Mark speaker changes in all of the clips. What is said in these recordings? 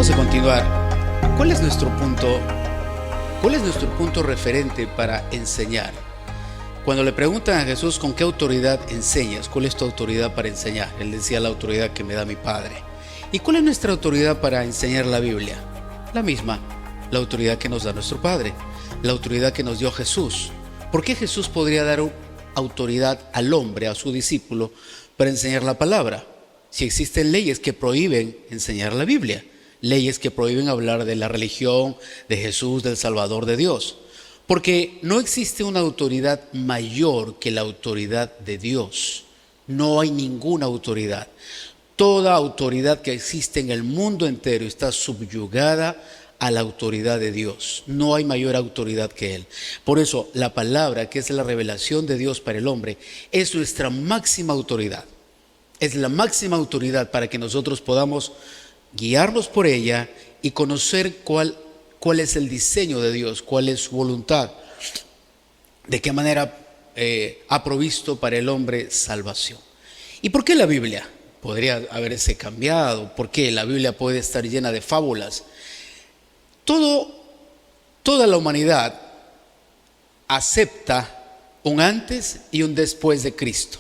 Speaker 1: Vamos a continuar. ¿Cuál es nuestro punto referente para enseñar? Cuando le preguntan a Jesús con qué autoridad enseñas, ¿cuál es tu autoridad para enseñar? Él decía: la autoridad que me da mi Padre. ¿Y cuál es nuestra autoridad para enseñar la Biblia? La misma, la autoridad que nos da nuestro Padre, la autoridad que nos dio Jesús. ¿Por qué Jesús podría dar autoridad al hombre, a su discípulo, para enseñar la palabra? Si existen leyes que prohíben enseñar la Biblia, leyes que prohíben hablar de la religión, de Jesús, del Salvador, de Dios. Porque no existe una autoridad mayor que la autoridad de Dios. No hay ninguna autoridad. Toda autoridad que existe en el mundo entero está subyugada a la autoridad de Dios. No hay mayor autoridad que Él. Por eso la palabra, que es la revelación de Dios para el hombre, es nuestra máxima autoridad. Es la máxima autoridad para que nosotros podamos guiarnos por ella y conocer cuál es el diseño de Dios, cuál es su voluntad, de qué manera ha provisto para el hombre salvación. ¿Y por qué la Biblia? Podría haberse cambiado. ¿Por qué la Biblia puede estar llena de fábulas? Toda la humanidad acepta un antes y un después de Cristo.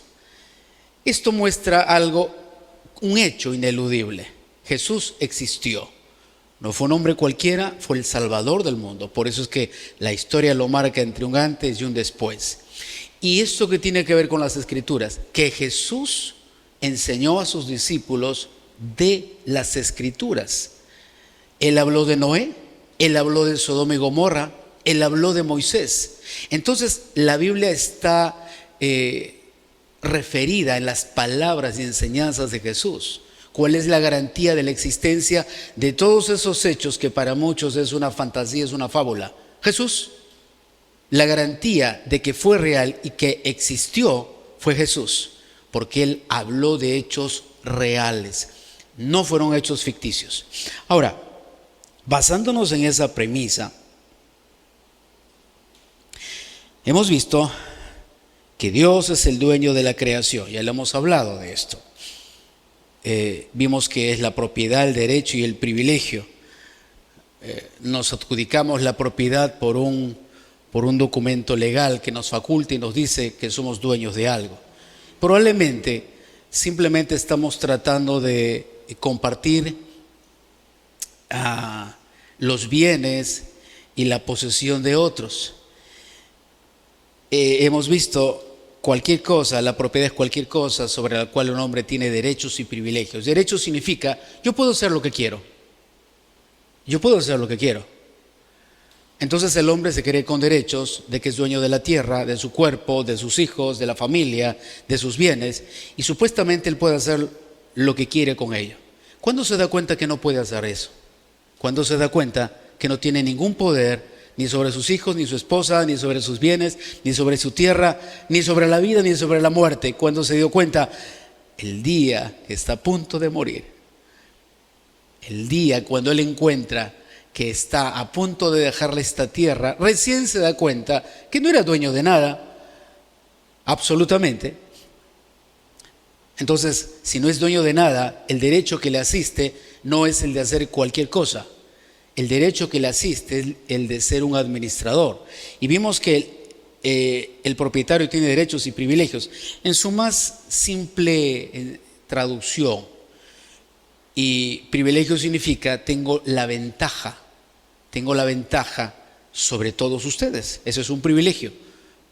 Speaker 1: Esto muestra un hecho ineludible. Jesús existió. No fue un hombre cualquiera, fue el Salvador del mundo. Por eso es que la historia lo marca entre un antes y un después. ¿Y esto qué tiene que ver con las Escrituras? Que Jesús enseñó a sus discípulos de las Escrituras. Él habló de Noé, Él habló de Sodoma y Gomorra, Él habló de Moisés. Entonces la Biblia está referida en las palabras y enseñanzas de Jesús. ¿Cuál es la garantía de la existencia de todos esos hechos que para muchos es una fantasía, es una fábula? Jesús. La garantía de que fue real y que existió fue Jesús, porque Él habló de hechos reales, no fueron hechos ficticios. Ahora, basándonos en esa premisa, hemos visto que Dios es el dueño de la creación. Ya le hemos hablado de esto. Vimos que es la propiedad, el derecho y el privilegio. Nos adjudicamos la propiedad por un documento legal que nos faculta y nos dice que somos dueños de algo. Probablemente simplemente estamos tratando de compartir los bienes y la posesión de otros. Hemos visto cualquier cosa, la propiedad es cualquier cosa sobre la cual un hombre tiene derechos y privilegios. Derecho significa: yo puedo hacer lo que quiero. Yo puedo hacer lo que quiero. Entonces el hombre se cree con derechos de que es dueño de la tierra, de su cuerpo, de sus hijos, de la familia, de sus bienes, y supuestamente él puede hacer lo que quiere con ello. ¿Cuándo se da cuenta que no puede hacer eso? Cuando se da cuenta que no tiene ningún poder ni sobre sus hijos, ni su esposa, ni sobre sus bienes, ni sobre su tierra, ni sobre la vida, ni sobre la muerte. Cuando se dio cuenta, el día que está a punto de morir, el día cuando él encuentra que está a punto de dejarle esta tierra, recién se da cuenta que no era dueño de nada, absolutamente. Entonces, si no es dueño de nada, el derecho que le asiste no es el de hacer cualquier cosa. El derecho que le asiste es el de ser un administrador. Y vimos que el propietario tiene derechos y privilegios. En su más simple traducción, y privilegio significa tengo la ventaja sobre todos ustedes. Eso es un privilegio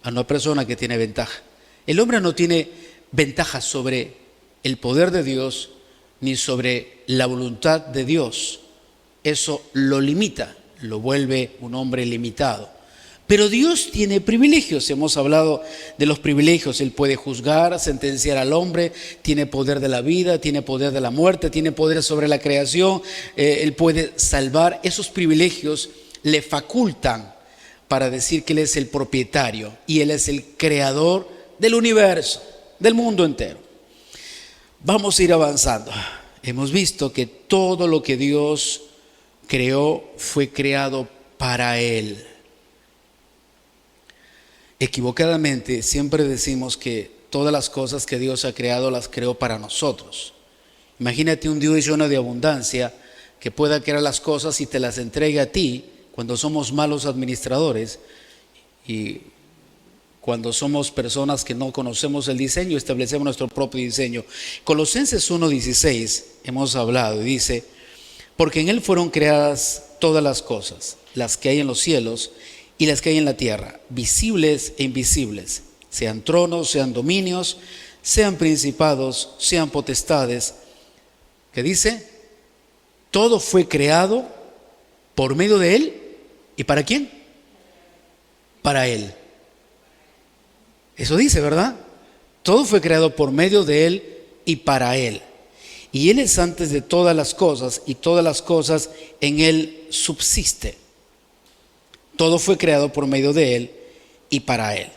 Speaker 1: a una persona que tiene ventaja. El hombre no tiene ventaja sobre el poder de Dios ni sobre la voluntad de Dios. Eso lo limita, lo vuelve un hombre limitado. Pero Dios tiene privilegios. Hemos hablado de los privilegios. Él puede juzgar, sentenciar al hombre, tiene poder de la vida, tiene poder de la muerte, tiene poder sobre la creación, Él puede salvar. Esos privilegios le facultan para decir que Él es el propietario y Él es el creador del universo, del mundo entero. Vamos a ir avanzando. Hemos visto que todo lo que Dios creó fue creado para Él. Equivocadamente siempre decimos que todas las cosas que Dios ha creado las creó para nosotros. Imagínate un Dios lleno de abundancia que pueda crear las cosas y te las entregue a ti cuando somos malos administradores y cuando somos personas que no conocemos el diseño, establecemos nuestro propio diseño. Colosenses 1:16 hemos hablado y dice: porque en Él fueron creadas todas las cosas, las que hay en los cielos y las que hay en la tierra, visibles e invisibles, sean tronos, sean dominios, sean principados, sean potestades. ¿Qué dice? Todo fue creado por medio de Él. ¿Y para quién? Para Él. Eso dice, ¿verdad? Todo fue creado por medio de Él y para Él. Y Él es antes de todas las cosas, y todas las cosas en Él subsisten. Todo fue creado por medio de Él y para Él.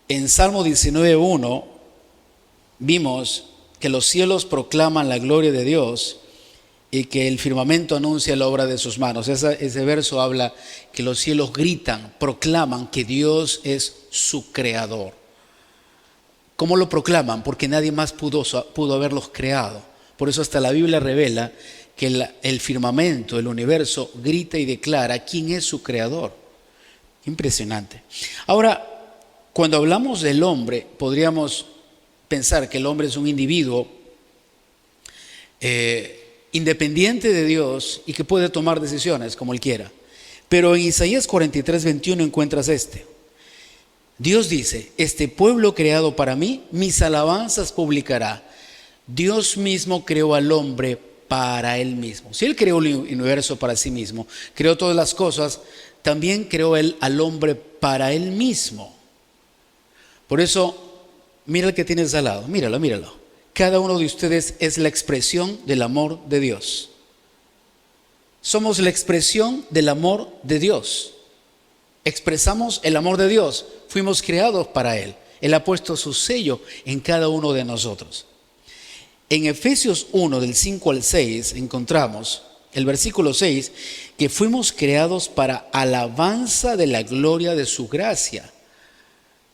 Speaker 1: En Salmo 19:1 vimos que los cielos proclaman la gloria de Dios y que el firmamento anuncia la obra de sus manos. Ese verso habla que los cielos gritan, proclaman que Dios es su creador. ¿Cómo lo proclaman? Porque nadie más pudo haberlos creado. Por eso hasta la Biblia revela que el firmamento, el universo, grita y declara quién es su creador. Impresionante. Ahora, cuando hablamos del hombre, podríamos pensar que el hombre es un individuo independiente de Dios y que puede tomar decisiones como él quiera. Pero en Isaías 43:21 encuentras Dios dice: este pueblo creado para mí, mis alabanzas publicará. Dios mismo creó al hombre para Él mismo. Si Él creó el universo para sí mismo, creó todas las cosas, también creó Él al hombre para Él mismo. Por eso, mira el que tienes al lado, míralo. Cada uno de ustedes es la expresión del amor de Dios. Somos la expresión del amor de Dios. Expresamos el amor de Dios. Fuimos creados para Él. Él ha puesto su sello en cada uno de nosotros. En Efesios 1, del 5 al 6, encontramos el versículo 6, que fuimos creados para alabanza de la gloria de su gracia.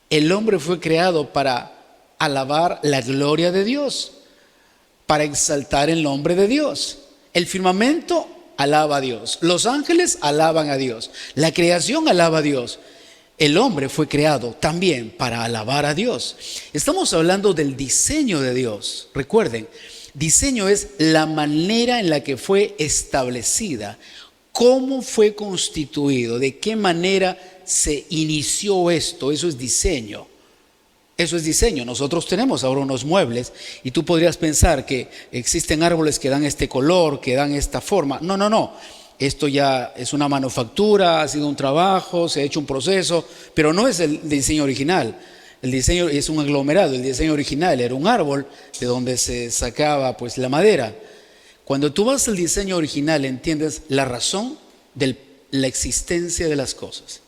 Speaker 1: El hombre fue creado para alabar la gloria de Dios, para exaltar el nombre de Dios. El firmamento alaba a Dios, los ángeles alaban a Dios, la creación alaba a Dios. El hombre fue creado también para alabar a Dios. Estamos hablando del diseño de Dios. Recuerden, diseño es la manera en la que fue establecida, cómo fue constituido, de qué manera se inició esto. Eso es diseño. Eso es diseño. Nosotros tenemos ahora unos muebles y tú podrías pensar que existen árboles que dan este color, que dan esta forma. No. Esto ya es una manufactura, ha sido un trabajo, se ha hecho un proceso, pero no es el diseño original. El diseño es un aglomerado. El diseño original era un árbol de donde se sacaba pues la madera. Cuando tú vas al diseño original, entiendes la razón de la existencia de las cosas.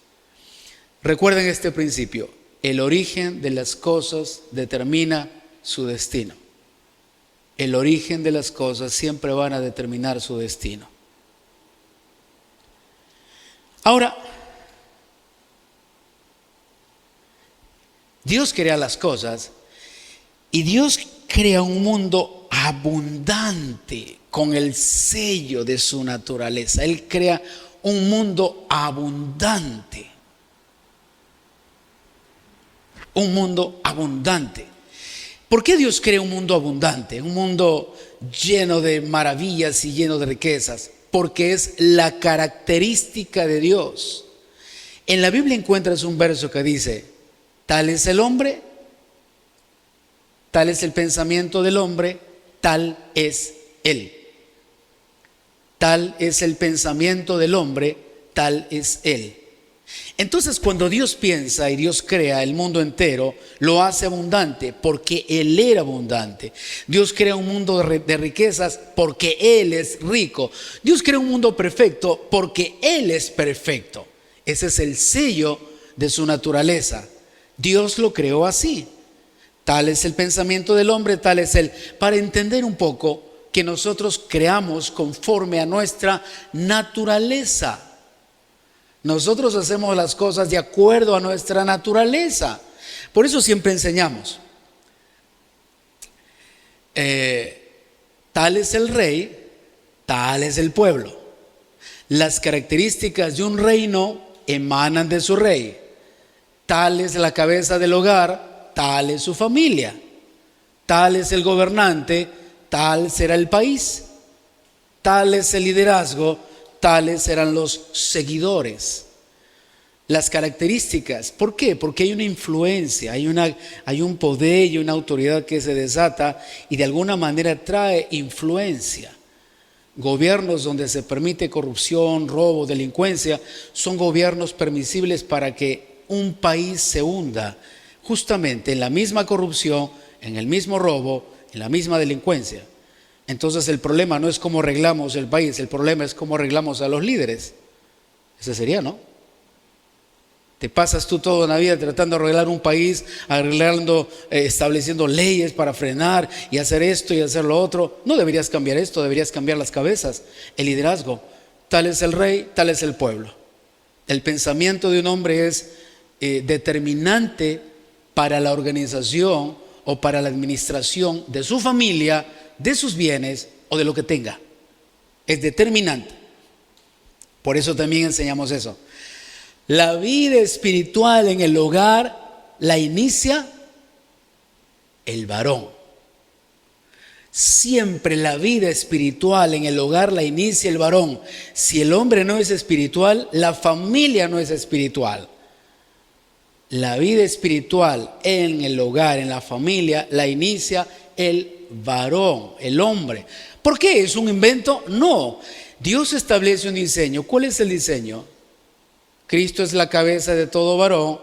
Speaker 1: Recuerden este principio: el origen de las cosas determina su destino. El origen de las cosas siempre van a determinar su destino. Ahora, Dios crea las cosas y Dios crea un mundo abundante con el sello de su naturaleza. Él crea un mundo abundante. Un mundo abundante. ¿Por qué Dios crea un mundo abundante? Un mundo lleno de maravillas y lleno de riquezas. Porque es la característica de Dios. En la Biblia encuentras un verso que dice: tal es el hombre, tal es el pensamiento del hombre, tal es él. Tal es el pensamiento del hombre, tal es él. Entonces, cuando Dios piensa y Dios crea el mundo entero, lo hace abundante porque Él era abundante. Dios crea un mundo de riquezas porque Él es rico. Dios crea un mundo perfecto porque Él es perfecto. Ese es el sello de su naturaleza. Dios lo creó así. Tal es el pensamiento del hombre, tal es Él. Para entender un poco que nosotros creamos conforme a nuestra naturaleza. Nosotros hacemos las cosas de acuerdo a nuestra naturaleza. Por eso siempre enseñamos. Tal es el rey, tal es el pueblo. Las características de un reino emanan de su rey. Tal es la cabeza del hogar, tal es su familia. Tal es el gobernante, tal será el país. Tal es el liderazgo, tales serán los seguidores. Las características, ¿por qué? Porque hay una influencia, hay un poder y una autoridad que se desata y de alguna manera trae influencia. Gobiernos donde se permite corrupción, robo, delincuencia, son gobiernos permisibles para que un país se hunda justamente en la misma corrupción, en el mismo robo, en la misma delincuencia. Entonces el problema no es cómo arreglamos el país, el problema es cómo arreglamos a los líderes. Ese sería, ¿no? Te pasas tú toda la vida tratando de arreglar un país, estableciendo leyes para frenar y hacer esto y hacer lo otro. No deberías cambiar esto, deberías cambiar las cabezas, el liderazgo. Tal es el rey, tal es el pueblo. El pensamiento de un hombre es determinante para la organización o para la administración de su familia, de sus bienes o de lo que tenga. Es determinante. Por eso también enseñamos eso. La vida espiritual en el hogar la inicia el varón. Siempre la vida espiritual en el hogar la inicia el varón. Si el hombre no es espiritual, la familia no es espiritual. La vida espiritual en el hogar, en la familia, la inicia el varón, el hombre. ¿Por qué? ¿Es un invento? No. Dios establece un diseño. ¿Cuál es el diseño? Cristo es la cabeza de todo varón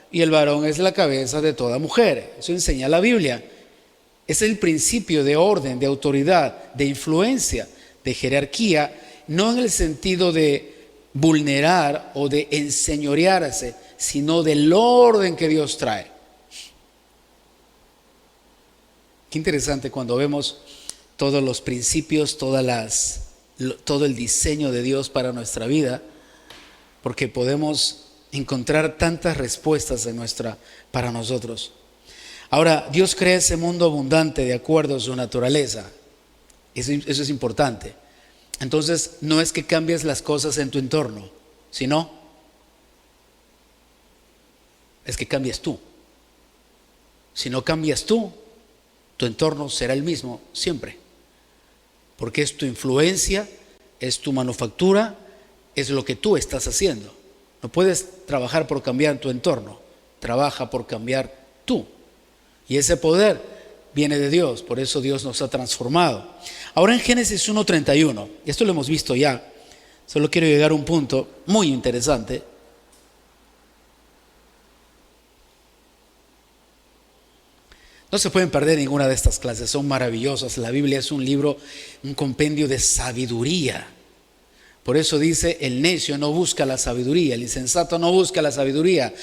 Speaker 1: y el varón es la cabeza de toda mujer. Eso enseña la Biblia. Es el principio de orden, de autoridad, de influencia, de jerarquía, no en el sentido de vulnerar o de enseñorearse, sino del orden que Dios trae. Qué interesante cuando vemos todos los principios, todo el diseño de Dios para nuestra vida, porque podemos encontrar tantas respuestas para nosotros. Ahora, Dios crea ese mundo abundante de acuerdo a su naturaleza. Eso es importante. Entonces, no es que cambies las cosas en tu entorno, sino es que cambias tú. Si no cambias tú, tu entorno será el mismo siempre. Porque es tu influencia, es tu manufactura, es lo que tú estás haciendo. No puedes trabajar por cambiar tu entorno, trabaja por cambiar tú. Y ese poder viene de Dios, por eso Dios nos ha transformado. Ahora en Génesis 1:31, esto lo hemos visto ya, solo quiero llegar a un punto muy interesante. No se pueden perder ninguna de estas clases, son maravillosas. La Biblia es un libro, un compendio de sabiduría. Por eso dice, el necio no busca la sabiduría, el insensato no busca la sabiduría.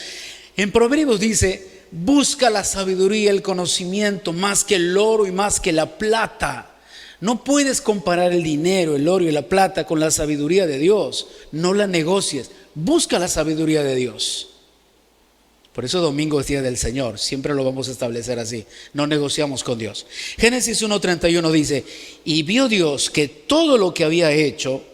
Speaker 1: En Proverbios dice, busca la sabiduría, el conocimiento, más que el oro y más que la plata. No puedes comparar el dinero, el oro y la plata con la sabiduría de Dios. No la negocies, busca la sabiduría de Dios. Por eso domingo es día del Señor, siempre lo vamos a establecer así, no negociamos con Dios. Génesis 1:31 dice, y vio Dios todo lo que había hecho,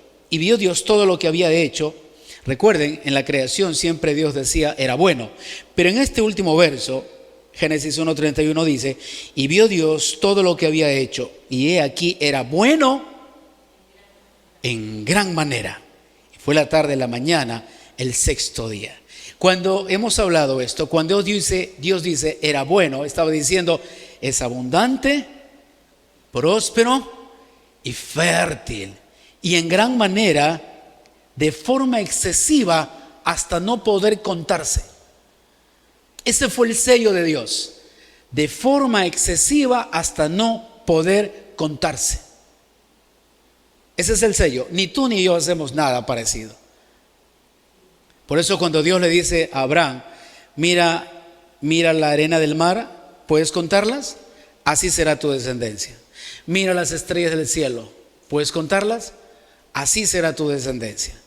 Speaker 1: recuerden, en la creación siempre Dios decía, era bueno, pero en este último verso, Génesis 1:31 dice, y vio Dios todo lo que había hecho, y he aquí era bueno en gran manera. Fue la tarde, la mañana, el sexto día. Cuando hemos hablado esto, cuando Dios dice era bueno, estaba diciendo es abundante, próspero y fértil. Y en gran manera, de forma excesiva, hasta no poder contarse. Ese fue el sello de Dios. De forma excesiva hasta no poder contarse. Ese es el sello. Ni tú ni yo hacemos nada parecido. Por eso cuando Dios le dice a Abraham, mira la arena del mar, ¿puedes contarlas? Así será tu descendencia. Mira las estrellas del cielo, ¿puedes contarlas? Así será tu descendencia.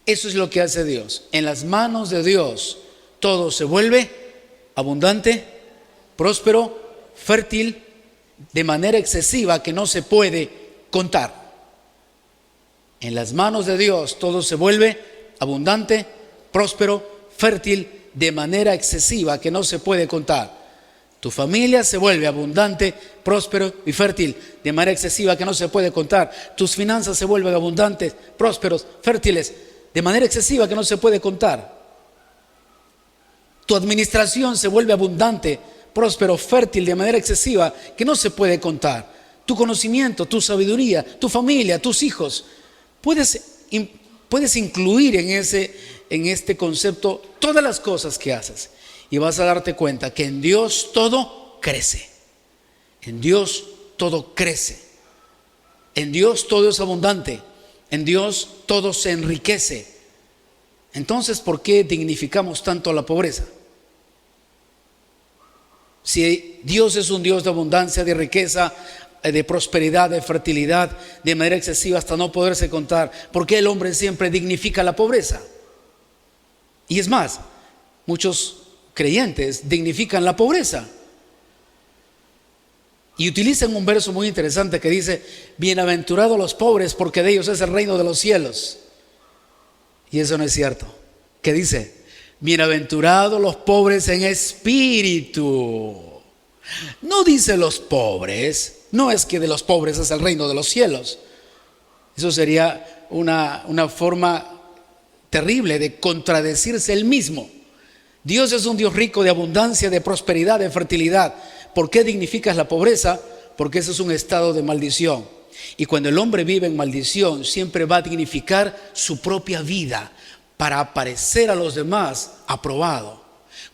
Speaker 1: Eso es lo que hace Dios. En las manos de Dios todo se vuelve abundante, próspero, fértil de manera excesiva que no se puede contar. En las manos de Dios todo se vuelve abundante, próspero, fértil, de manera excesiva que no se puede contar. Tu familia se vuelve abundante, próspero y fértil, de manera excesiva que no se puede contar. Tus finanzas se vuelven abundantes, prósperos, fértiles, de manera excesiva que no se puede contar. Tu administración se vuelve abundante, próspero, fértil, de manera excesiva que no se puede contar. Tu conocimiento, tu sabiduría, tu familia, tus hijos. Puedes incluir en este concepto todas las cosas que haces. Y vas a darte cuenta que en Dios todo crece. En Dios todo crece. En Dios todo es abundante. En Dios todo se enriquece. Entonces, ¿por qué dignificamos tanto la pobreza? Si Dios es un Dios de abundancia, de riqueza, de prosperidad, de fertilidad, de manera excesiva hasta no poderse contar, ¿por qué el hombre siempre dignifica la pobreza? Y es más, muchos creyentes dignifican la pobreza y utilizan un verso muy interesante que dice: bienaventurados los pobres, porque de ellos es el reino de los cielos. Y eso no es cierto. ¿Qué dice? Bienaventurados los pobres en espíritu. No dice los pobres, no es que de los pobres es el reino de los cielos. Eso sería una forma terrible de contradecirse él mismo. Dios es un Dios rico de abundancia, de prosperidad, de fertilidad. ¿Por qué dignificas la pobreza? Porque eso es un estado de maldición. Y cuando el hombre vive en maldición, siempre va a dignificar su propia vida para aparecer a los demás aprobado.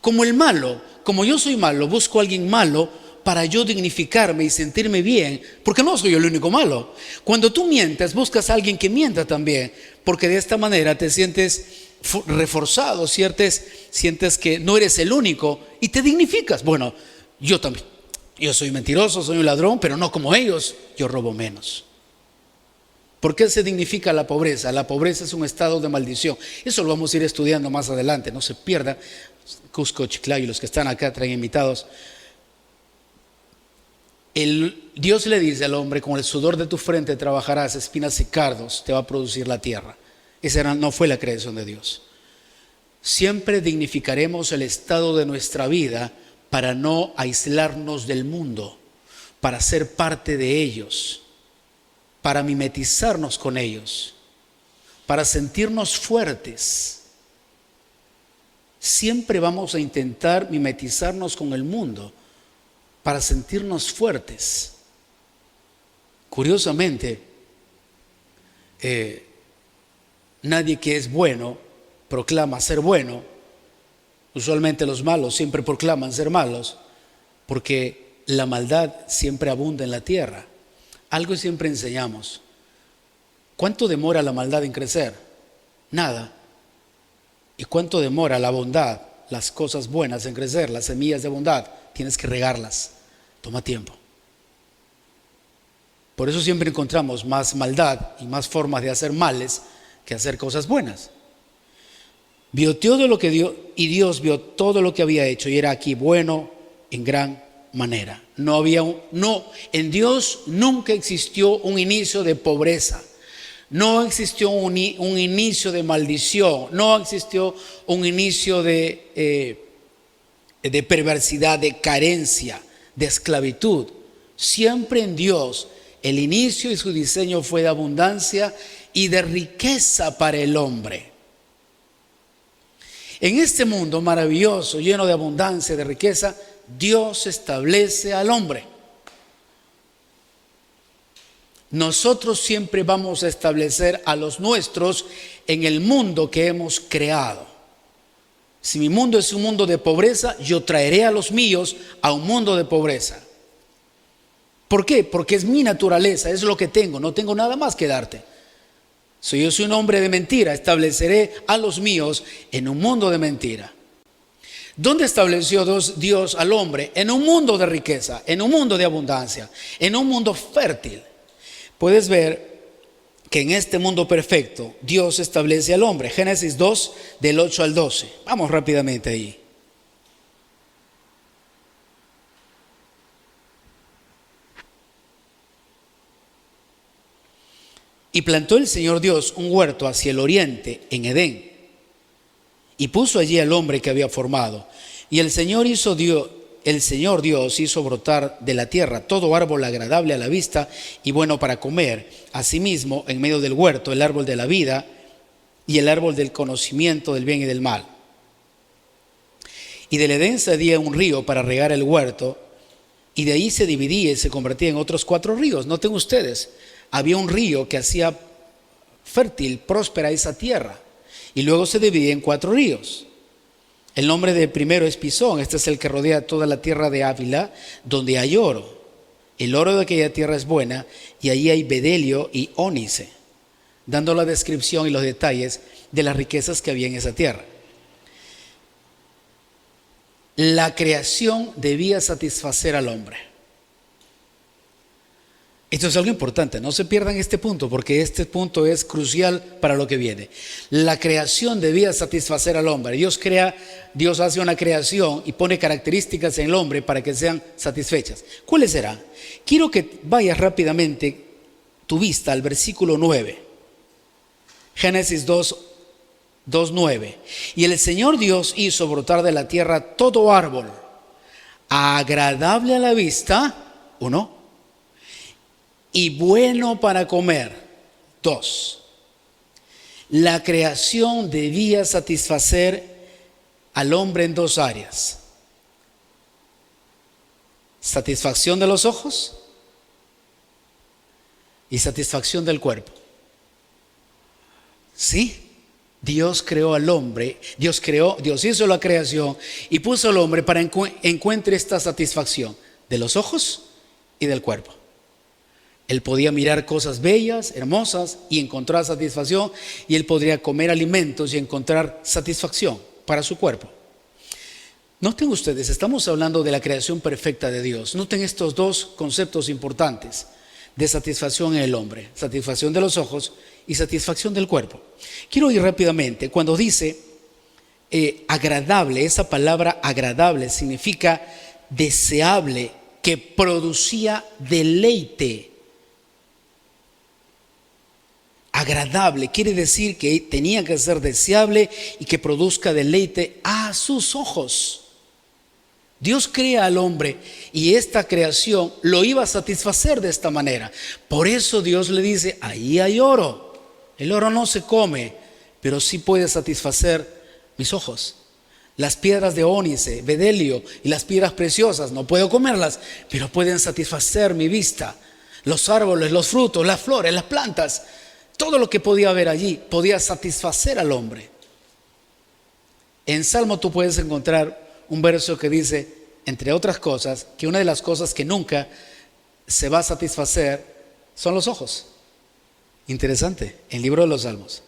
Speaker 1: Como el malo, como yo soy malo, busco a alguien malo para yo dignificarme y sentirme bien, porque no soy el único malo. Cuando tú mientes, buscas a alguien que mienta también, porque de esta manera te sientes reforzado, sientes que no eres el único y te dignificas. Bueno, yo también, yo soy mentiroso, soy un ladrón, pero no como ellos, yo robo menos. ¿Por qué se dignifica la pobreza? La pobreza es un estado de maldición. Eso lo vamos a ir estudiando más adelante, no se pierda. Cusco, Chiclayo y los que están acá traen invitados. Dios le dice al hombre: con el sudor de tu frente trabajarás, espinas y cardos te va a producir la tierra. Esa no fue la creación de Dios. Siempre dignificaremos el estado de nuestra vida para no aislarnos del mundo, para ser parte de ellos, para mimetizarnos con ellos, para sentirnos fuertes. Siempre vamos a intentar mimetizarnos con el mundo para sentirnos fuertes. Curiosamente, nadie que es bueno proclama ser bueno. Usualmente los malos siempre proclaman ser malos, porque la maldad siempre abunda en la tierra. Algo siempre enseñamos: ¿cuánto demora la maldad en crecer? Nada. ¿Y cuánto demora la bondad, las cosas buenas en crecer, las semillas de bondad? Tienes que regarlas, toma tiempo. Por eso siempre encontramos más maldad y más formas de hacer males que hacer cosas buenas. Vio todo lo que dio, y Dios vio todo lo que había hecho, y era aquí bueno en gran manera. En Dios nunca existió un inicio de pobreza, no existió un inicio de maldición, no existió un inicio de perversidad, de carencia, de esclavitud. Siempre en Dios el inicio y su diseño fue de abundancia y de riqueza para el hombre. En este mundo maravilloso, lleno de abundancia y de riqueza, Dios establece al hombre. Nosotros siempre vamos a establecer a los nuestros en el mundo que hemos creado. Si mi mundo es un mundo de pobreza, yo traeré a los míos a un mundo de pobreza. ¿Por qué? Porque es mi naturaleza, es lo que tengo, no tengo nada más que darte. Si yo soy un hombre de mentira, estableceré a los míos en un mundo de mentira. ¿Dónde estableció Dios al hombre? En un mundo de riqueza, en un mundo de abundancia, en un mundo fértil. Puedes ver que en este mundo perfecto Dios establece al hombre. Génesis 2, del 8 al 12. Vamos rápidamente ahí. Y plantó el Señor Dios un huerto hacia el oriente en Edén, y puso allí al hombre que había formado. Y el Señor Dios hizo brotar de la tierra todo árbol agradable a la vista y bueno para comer. Asimismo, en medio del huerto, el árbol de la vida y el árbol del conocimiento del bien y del mal. Y del Edén salía un río para regar el huerto, y de ahí se dividía y se convertía en otros 4 ríos. Noten ustedes, había un río que hacía fértil, próspera esa tierra, y luego se dividía en 4 ríos. El nombre del primero es Pisón. Este es el que rodea toda la tierra de Ávila, donde hay oro. El oro de aquella tierra es buena, y allí hay bedelio y ónice, dando la descripción y los detalles de las riquezas que había en esa tierra. La creación debía satisfacer al hombre. Esto es algo importante, no se pierdan este punto, porque este punto es crucial para lo que viene. La creación debía satisfacer al hombre. Dios hace una creación y pone características en el hombre para que sean satisfechas. ¿Cuáles serán? Quiero que vayas rápidamente tu vista al versículo 9. Génesis 2:9. Y el Señor Dios hizo brotar de la tierra todo árbol agradable a la vista, 1, y bueno para comer, 2. La creación debía satisfacer al hombre en 2 áreas: satisfacción de los ojos y satisfacción del cuerpo. ¿Sí? Dios creó al hombre, Dios hizo la creación y puso al hombre para encuentre esta satisfacción de los ojos y del cuerpo. Él podía mirar cosas bellas, hermosas y encontrar satisfacción, y él podría comer alimentos y encontrar satisfacción para su cuerpo. Noten ustedes, estamos hablando de la creación perfecta de Dios. Noten estos 2 conceptos importantes de satisfacción en el hombre: satisfacción de los ojos y satisfacción del cuerpo. Quiero ir rápidamente. Cuando dice agradable, esa palabra agradable significa deseable, que producía deleite. Agradable quiere decir que tenía que ser deseable y que produzca deleite a sus ojos. Dios crea al hombre y esta creación lo iba a satisfacer de esta manera. Por eso Dios le dice: ahí hay oro. El oro no se come, pero sí puede satisfacer mis ojos. Las piedras de ónice, bedelio y las piedras preciosas no puedo comerlas, pero pueden satisfacer mi vista. Los árboles, los frutos, las flores, las plantas, todo lo que podía haber allí podía satisfacer al hombre. En Salmo tú puedes encontrar un verso que dice, entre otras cosas, que una de las cosas que nunca se va a satisfacer son los ojos. Interesante, el libro de los Salmos.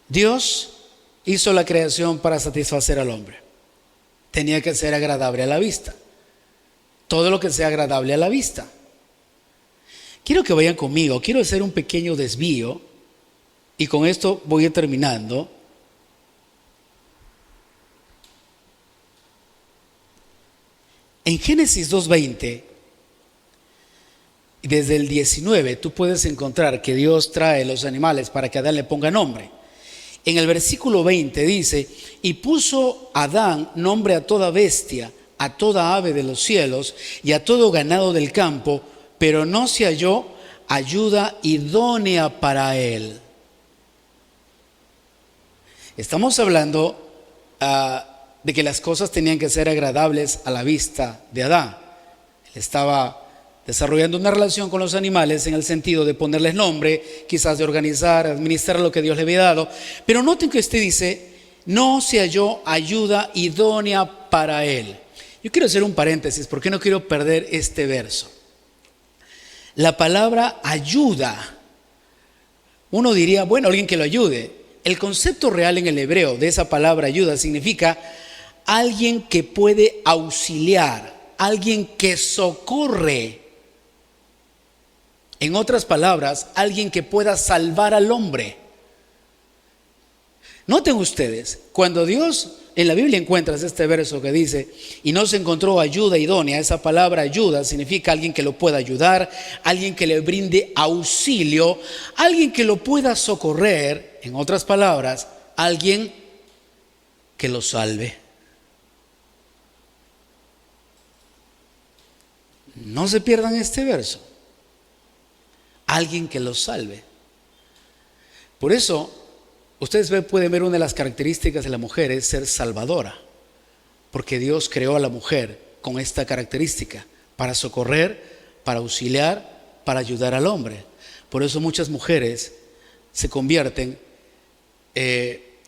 Speaker 1: Dios hizo la creación para satisfacer al hombre. Tenía que ser agradable a la vista. Todo lo que sea agradable a la vista. Quiero que vayan conmigo, quiero hacer un pequeño desvío y con esto voy a ir terminando. En Génesis 2:20, desde el 19, tú puedes encontrar que Dios trae los animales para que Adán le ponga nombre. En el versículo 20 dice: y puso Adán nombre a toda bestia, a toda ave de los cielos y a todo ganado del campo, pero no se halló ayuda idónea para él. Estamos hablando de que las cosas tenían que ser agradables a la vista de Adán. Él estaba desarrollando una relación con los animales en el sentido de ponerles nombre, quizás de organizar, administrar lo que Dios le había dado. Pero noten que usted dice: no se halló ayuda idónea para él. Yo quiero hacer un paréntesis porque no quiero perder este verso. La palabra ayuda, uno diría, bueno, alguien que lo ayude. El concepto real en el hebreo de esa palabra ayuda significa alguien que puede auxiliar, alguien que socorre. En otras palabras, alguien que pueda salvar al hombre. Noten ustedes, cuando Dios en la Biblia encuentras este verso que dice, y no se encontró ayuda idónea. Esa palabra ayuda significa alguien que lo pueda ayudar, alguien que le brinde auxilio, alguien que lo pueda socorrer. En otras palabras, alguien que lo salve. No se pierdan este verso. Alguien que lo salve. Por eso, ustedes pueden ver una de las características de la mujer es ser salvadora. Porque Dios creó a la mujer con esta característica para socorrer, para auxiliar, para ayudar al hombre. Por eso muchas mujeres se convierten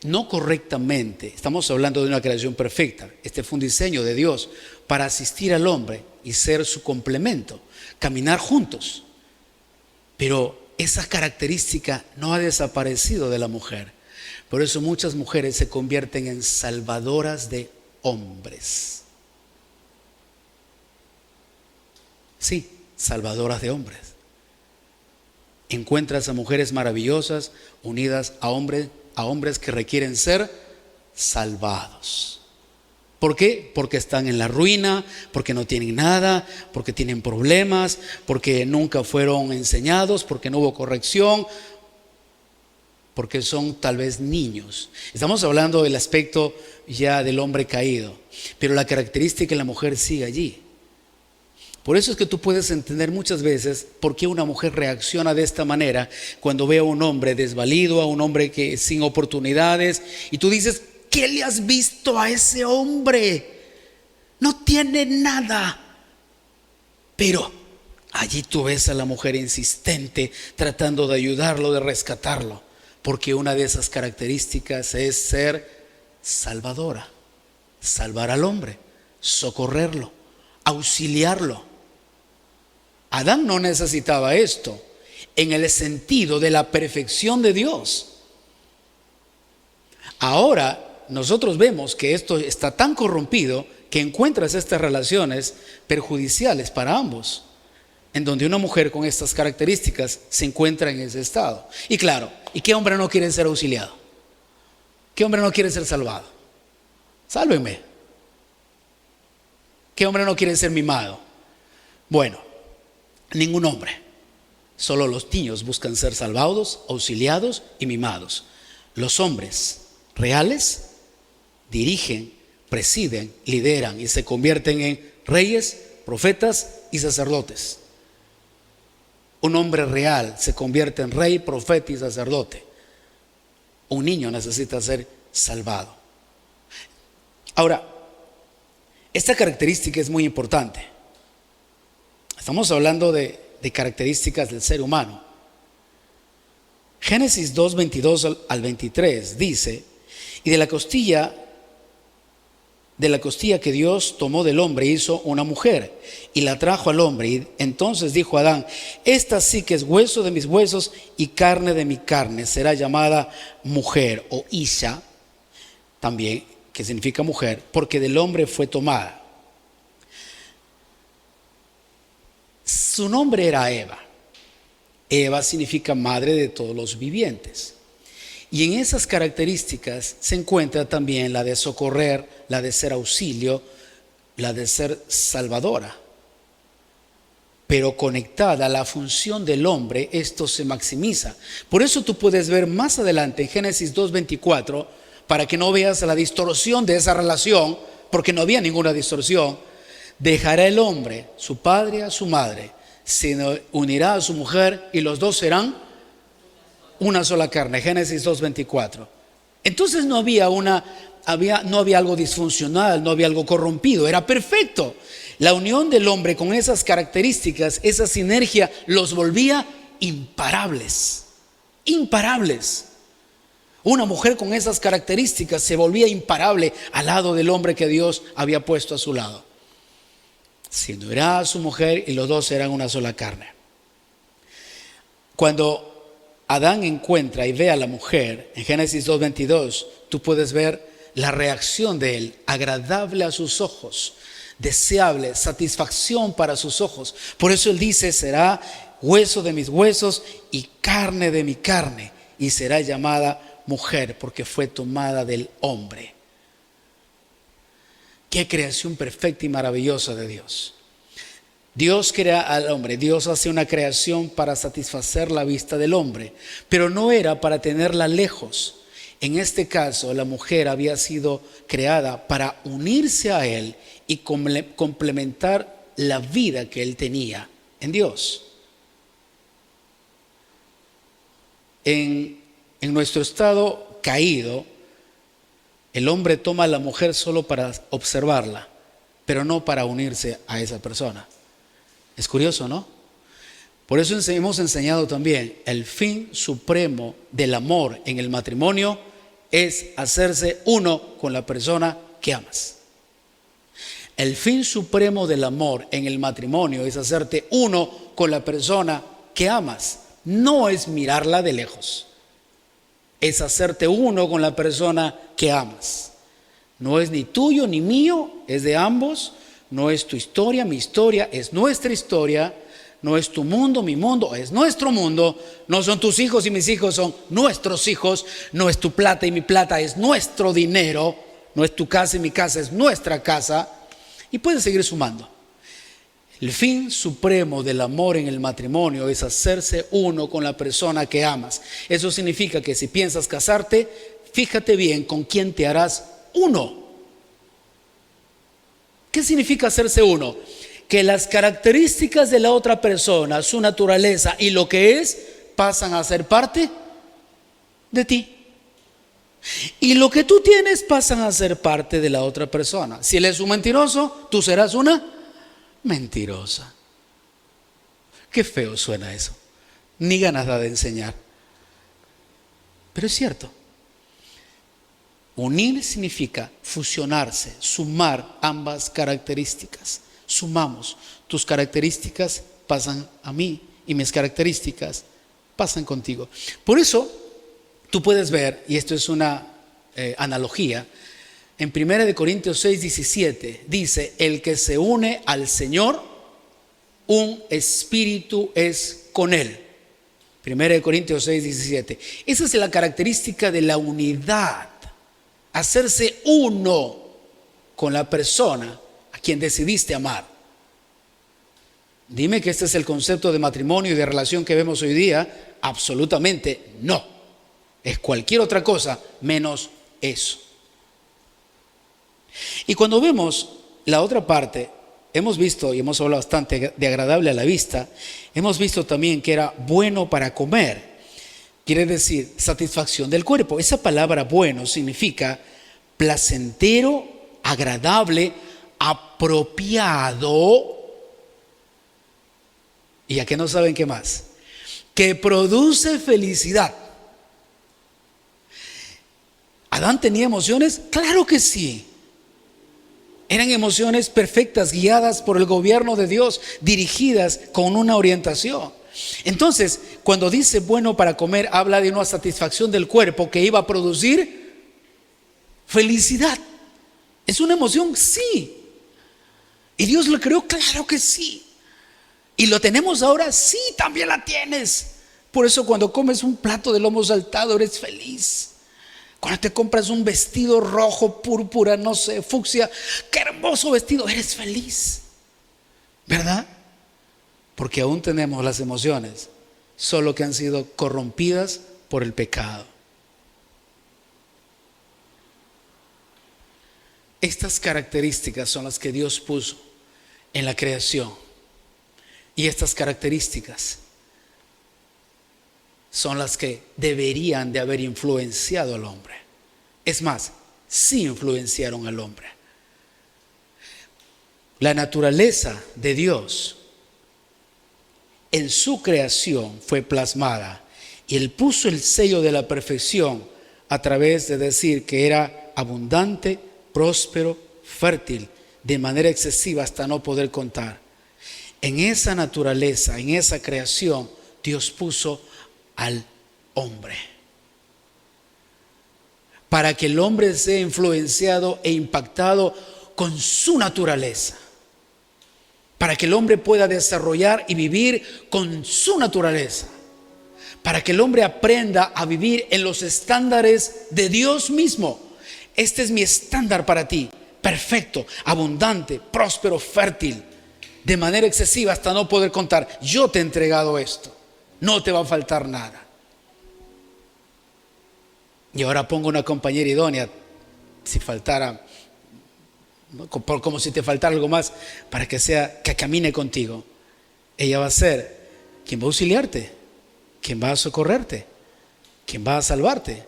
Speaker 1: no correctamente. Estamos hablando de una creación perfecta. Este fue un diseño de Dios para asistir al hombre y ser su complemento, caminar juntos. Pero esa característica no ha desaparecido de la mujer. Por eso muchas mujeres se convierten en salvadoras de hombres. Sí, salvadoras de hombres. Encuentras a mujeres maravillosas unidas a hombres que requieren ser salvados. ¿Por qué? Porque están en la ruina, porque no tienen nada, porque tienen problemas, porque nunca fueron enseñados, porque no hubo corrección, porque son tal vez niños. Estamos hablando del aspecto ya del hombre caído, pero la característica de la mujer sigue allí. Por eso es que tú puedes entender muchas veces por qué una mujer reacciona de esta manera cuando ve a un hombre desvalido, a un hombre que sin oportunidades, y tú dices, ¿qué le has visto a ese hombre? No tiene nada. Pero allí tú ves a la mujer insistente tratando de ayudarlo, de rescatarlo, porque una de esas características es ser salvadora, salvar al hombre, socorrerlo, auxiliarlo. Adán no necesitaba esto en el sentido de la perfección de Dios. Ahora nosotros vemos que esto está tan corrompido que encuentras estas relaciones perjudiciales para ambos, en donde una mujer con estas características se encuentra en ese estado. Y claro, ¿y qué hombre no quiere ser auxiliado? ¿Qué hombre no quiere ser salvado? Sálvenme. ¿Qué hombre no quiere ser mimado? Bueno, ningún hombre. Solo los niños buscan ser salvados, auxiliados y mimados. Los hombres reales dirigen, presiden, lideran y se convierten en reyes, profetas y sacerdotes. Un hombre real se convierte en rey, profeta y sacerdote. Un niño necesita ser salvado. Ahora, esta característica es muy importante. Estamos hablando de características del ser humano. Génesis 2, 22 al 23 dice, y de la costilla que Dios tomó del hombre hizo una mujer y la trajo al hombre. Y entonces dijo Adán, esta sí que es hueso de mis huesos y carne de mi carne, será llamada mujer o Isha, también, que significa mujer, porque del hombre fue tomada. Su nombre era Eva. Eva significa madre de todos los vivientes. Y en esas características se encuentra también la de socorrer, la de ser auxilio, la de ser salvadora. Pero conectada a la función del hombre, esto se maximiza. Por eso tú puedes ver más adelante en Génesis 2:24, para que no veas la distorsión de esa relación, porque no había ninguna distorsión. Dejará el hombre su padre a su madre, se unirá a su mujer y los dos serán una sola carne. Génesis 2:24. Entonces no había algo disfuncional, no había algo corrompido, era perfecto. La unión del hombre con esas características, esa sinergia, los volvía imparables. Imparables. Una mujer con esas características se volvía imparable al lado del hombre que Dios había puesto a su lado. Se unirá a su mujer y los dos serán una sola carne. Cuando Adán encuentra y ve a la mujer en Génesis 2:22, tú puedes ver la reacción de él, agradable a sus ojos, deseable, satisfacción para sus ojos. Por eso él dice, será hueso de mis huesos y carne de mi carne, y será llamada mujer porque fue tomada del hombre. Qué creación perfecta y maravillosa de Dios. Dios crea al hombre, Dios hace una creación para satisfacer la vista del hombre, pero no era para tenerla lejos. En este caso, la mujer había sido creada para unirse a él y complementar la vida que él tenía en Dios. En nuestro estado caído, el hombre toma a la mujer solo para observarla, pero no para unirse a esa persona. Es curioso, ¿no? Por eso hemos enseñado también, el fin supremo del amor en el matrimonio es hacerse uno con la persona que amas. El fin supremo del amor en el matrimonio es hacerte uno con la persona que amas. No es mirarla de lejos, es hacerte uno con la persona que amas. No es ni tuyo ni mío, es de ambos. No es tu historia, mi historia, es nuestra historia. No es tu mundo, mi mundo, es nuestro mundo. No son tus hijos y mis hijos, son nuestros hijos. No es tu plata y mi plata, es nuestro dinero. No es tu casa y mi casa, es nuestra casa. Y puedes seguir sumando. El fin supremo del amor en el matrimonio es hacerse uno con la persona que amas. Eso significa que si piensas casarte, fíjate bien con quién te harás uno. ¿Qué significa hacerse uno? Que las características de la otra persona, su naturaleza y lo que es, pasan a ser parte de ti. Y lo que tú tienes pasan a ser parte de la otra persona. Si él es un mentiroso, tú serás una mentirosa. Qué feo suena eso. Ni ganas da de enseñar. Pero es cierto. Unir significa fusionarse, sumar ambas características. Sumamos, tus características pasan a mí y mis características pasan contigo. Por eso tú puedes ver, y esto es una analogía, en 1 Corintios 6, 17 dice: el que se une al Señor, un espíritu es con él. 1 Corintios 6, 17. Esa es la característica de la unidad. Hacerse uno con la persona a quien decidiste amar. Dime que este es el concepto de matrimonio y de relación que vemos hoy día. Absolutamente no. Es cualquier otra cosa menos eso. Y cuando vemos la otra parte, hemos visto y hemos hablado bastante de agradable a la vista. Hemos visto también que era bueno para comer. Quiere decir satisfacción del cuerpo. Esa palabra bueno significa placentero, agradable, apropiado. ¿Y a qué no saben qué más? Que produce felicidad. ¿Adán tenía emociones? Claro que sí. Eran emociones perfectas, guiadas por el gobierno de Dios, dirigidas con una orientación. Entonces, cuando dice bueno para comer, habla de una satisfacción del cuerpo que iba a producir felicidad. ¿Es una emoción? Sí. ¿Y Dios lo creó? Claro que sí. ¿Y lo tenemos ahora? Sí, también la tienes. Por eso cuando comes un plato de lomo saltado eres feliz. Cuando te compras un vestido rojo, púrpura, no sé, fucsia, qué hermoso vestido, eres feliz. ¿Verdad? Porque aún tenemos las emociones, solo que han sido corrompidas por el pecado. Estas características son las que Dios puso en la creación. Y estas características son las que deberían de haber influenciado al hombre. Es más, sí influenciaron al hombre. La naturaleza de Dios en su creación fue plasmada y Él puso el sello de la perfección a través de decir que era abundante, próspero, fértil, de manera excesiva hasta no poder contar. En esa naturaleza, en esa creación, Dios puso al hombre, para que el hombre sea influenciado e impactado con su naturaleza, para que el hombre pueda desarrollar y vivir con su naturaleza, para que el hombre aprenda a vivir en los estándares de Dios mismo. Este es mi estándar para ti, perfecto, abundante, próspero, fértil, de manera excesiva hasta no poder contar. Yo te he entregado esto, no te va a faltar nada. Y ahora pongo una compañera idónea, si faltara, ¿no?, como si te faltara algo más, para que camine contigo. Ella va a ser quien va a auxiliarte, quien va a socorrerte, quien va a salvarte.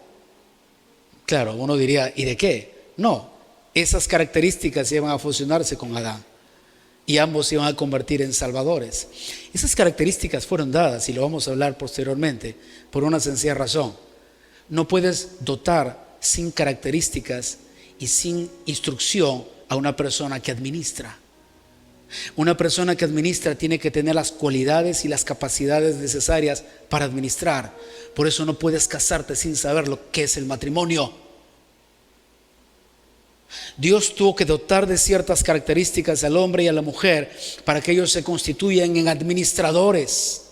Speaker 1: Claro, uno diría, ¿y de qué? No, esas características iban a fusionarse con Adán y ambos se iban a convertir en salvadores. Esas características fueron dadas, y lo vamos a hablar posteriormente, por una sencilla razón. No puedes dotar sin características y sin instrucción a una persona que administra. Una persona que administra tiene que tener las cualidades y las capacidades necesarias para administrar. Por eso no puedes casarte sin saber lo que es el matrimonio. Dios tuvo que dotar de ciertas características al hombre y a la mujer para que ellos se constituyan en administradores.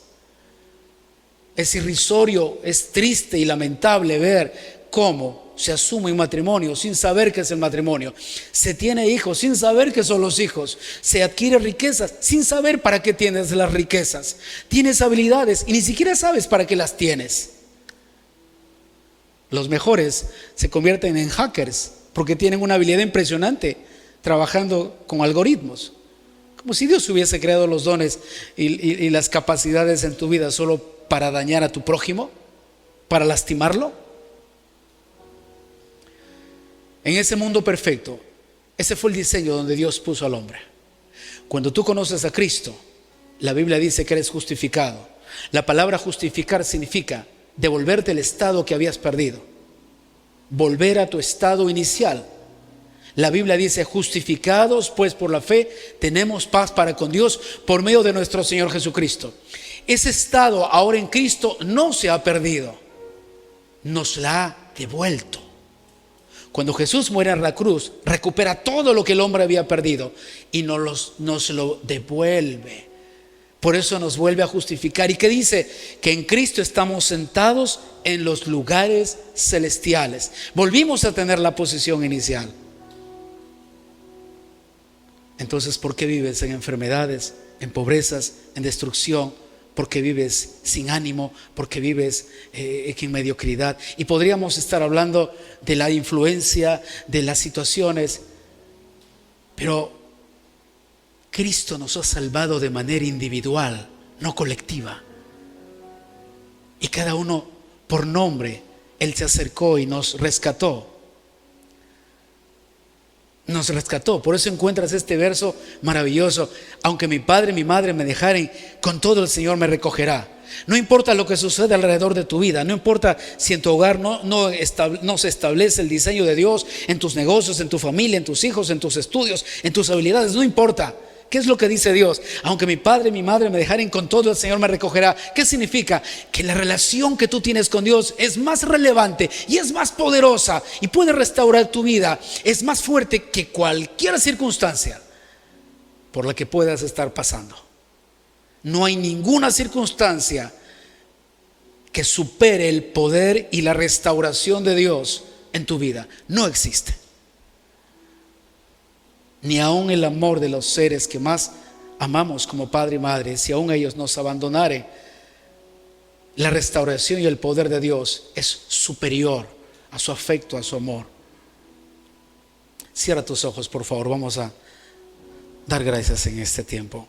Speaker 1: Es irrisorio, es triste y lamentable ver cómo se asume un matrimonio sin saber qué es el matrimonio. Se tiene hijos sin saber qué son los hijos. Se adquiere riquezas sin saber para qué tienes las riquezas. Tienes habilidades y ni siquiera sabes para qué las tienes. Los mejores se convierten en hackers porque tienen una habilidad impresionante trabajando con algoritmos. Como si Dios hubiese creado los dones y las capacidades en tu vida solo para dañar a tu prójimo, para lastimarlo. En ese mundo perfecto, ese fue el diseño donde Dios puso al hombre. Cuando tú conoces a Cristo, la Biblia dice que eres justificado. La palabra justificar significa devolverte el estado que habías perdido, volver a tu estado inicial. La Biblia dice: justificados pues por la fe tenemos paz para con Dios por medio de nuestro Señor Jesucristo. Ese estado ahora en Cristo no se ha perdido, nos la ha devuelto. Cuando Jesús muere en la cruz, recupera todo lo que el hombre había perdido y nos lo devuelve. Por eso nos vuelve a justificar. ¿Y qué dice? Que en Cristo estamos sentados en los lugares celestiales. Volvimos a tener la posición inicial. Entonces, ¿por qué vives en enfermedades, en pobrezas, en destrucción? Porque vives sin ánimo, porque vives en mediocridad. Y podríamos estar hablando de la influencia de las situaciones, pero Cristo nos ha salvado de manera individual, no colectiva. Y cada uno por nombre, Él se acercó y nos rescató. Nos rescató. Por eso encuentras este verso maravilloso: aunque mi padre y mi madre me dejaren, con todo el Señor me recogerá. No importa lo que sucede alrededor de tu vida, no importa si en tu hogar no se establece el diseño de Dios, en tus negocios, en tu familia, en tus hijos, en tus estudios, en tus habilidades, no importa. ¿Qué es lo que dice Dios? Aunque mi padre y mi madre me dejaren, con todo el Señor me recogerá. ¿Qué significa? Que la relación que tú tienes con Dios es más relevante y es más poderosa y puede restaurar tu vida. Es más fuerte que cualquier circunstancia por la que puedas estar pasando. No hay ninguna circunstancia que supere el poder y la restauración de Dios en tu vida. No existe. Ni aun el amor de los seres que más amamos como padre y madre, si aun ellos nos abandonaren, la restauración y el poder de Dios es superior a su afecto, a su amor. Cierra tus ojos, por favor. Vamos a dar gracias en este tiempo.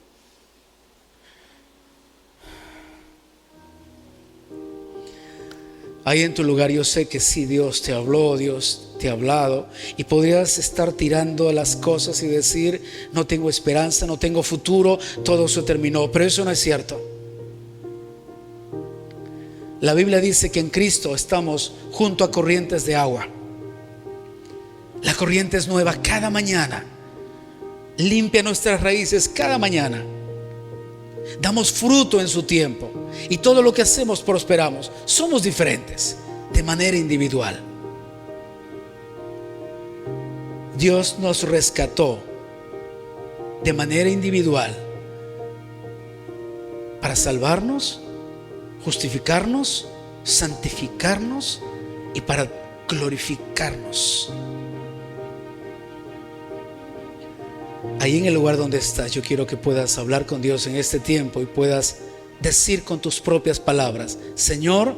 Speaker 1: Ahí en tu lugar, yo sé que sí, Dios te habló, Dios te ha hablado, y podrías estar tirando las cosas y decir: no tengo esperanza, no tengo futuro, todo se terminó. Pero eso no es cierto. La Biblia dice que en Cristo estamos junto a corrientes de agua. La corriente es nueva cada mañana, limpia nuestras raíces cada mañana. Damos fruto en su tiempo y todo lo que hacemos prosperamos. Somos diferentes de manera individual. Dios nos rescató de manera individual para salvarnos, justificarnos, santificarnos y para glorificarnos. Ahí en el lugar donde estás, yo quiero que puedas hablar con Dios en este tiempo y puedas decir con tus propias palabras: Señor,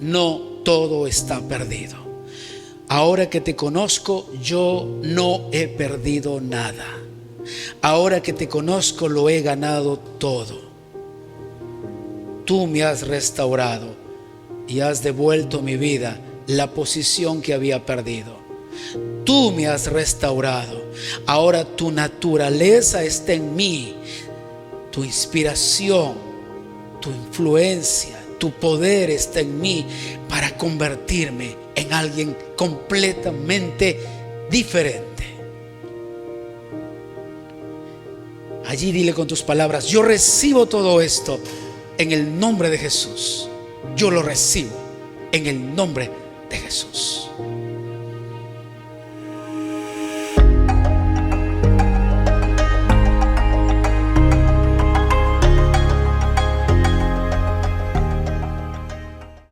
Speaker 1: no todo está perdido. Ahora que te conozco, yo no he perdido nada. Ahora que te conozco, lo he ganado todo. Tú me has restaurado y has devuelto a mi vida la posición que había perdido. Tú me has restaurado. Ahora tu naturaleza está en mí. Tu inspiración, tu influencia, tu poder está en mí para convertirme en alguien completamente diferente. Allí dile con tus palabras: yo recibo todo esto en el nombre de Jesús. Yo lo recibo en el nombre de Jesús.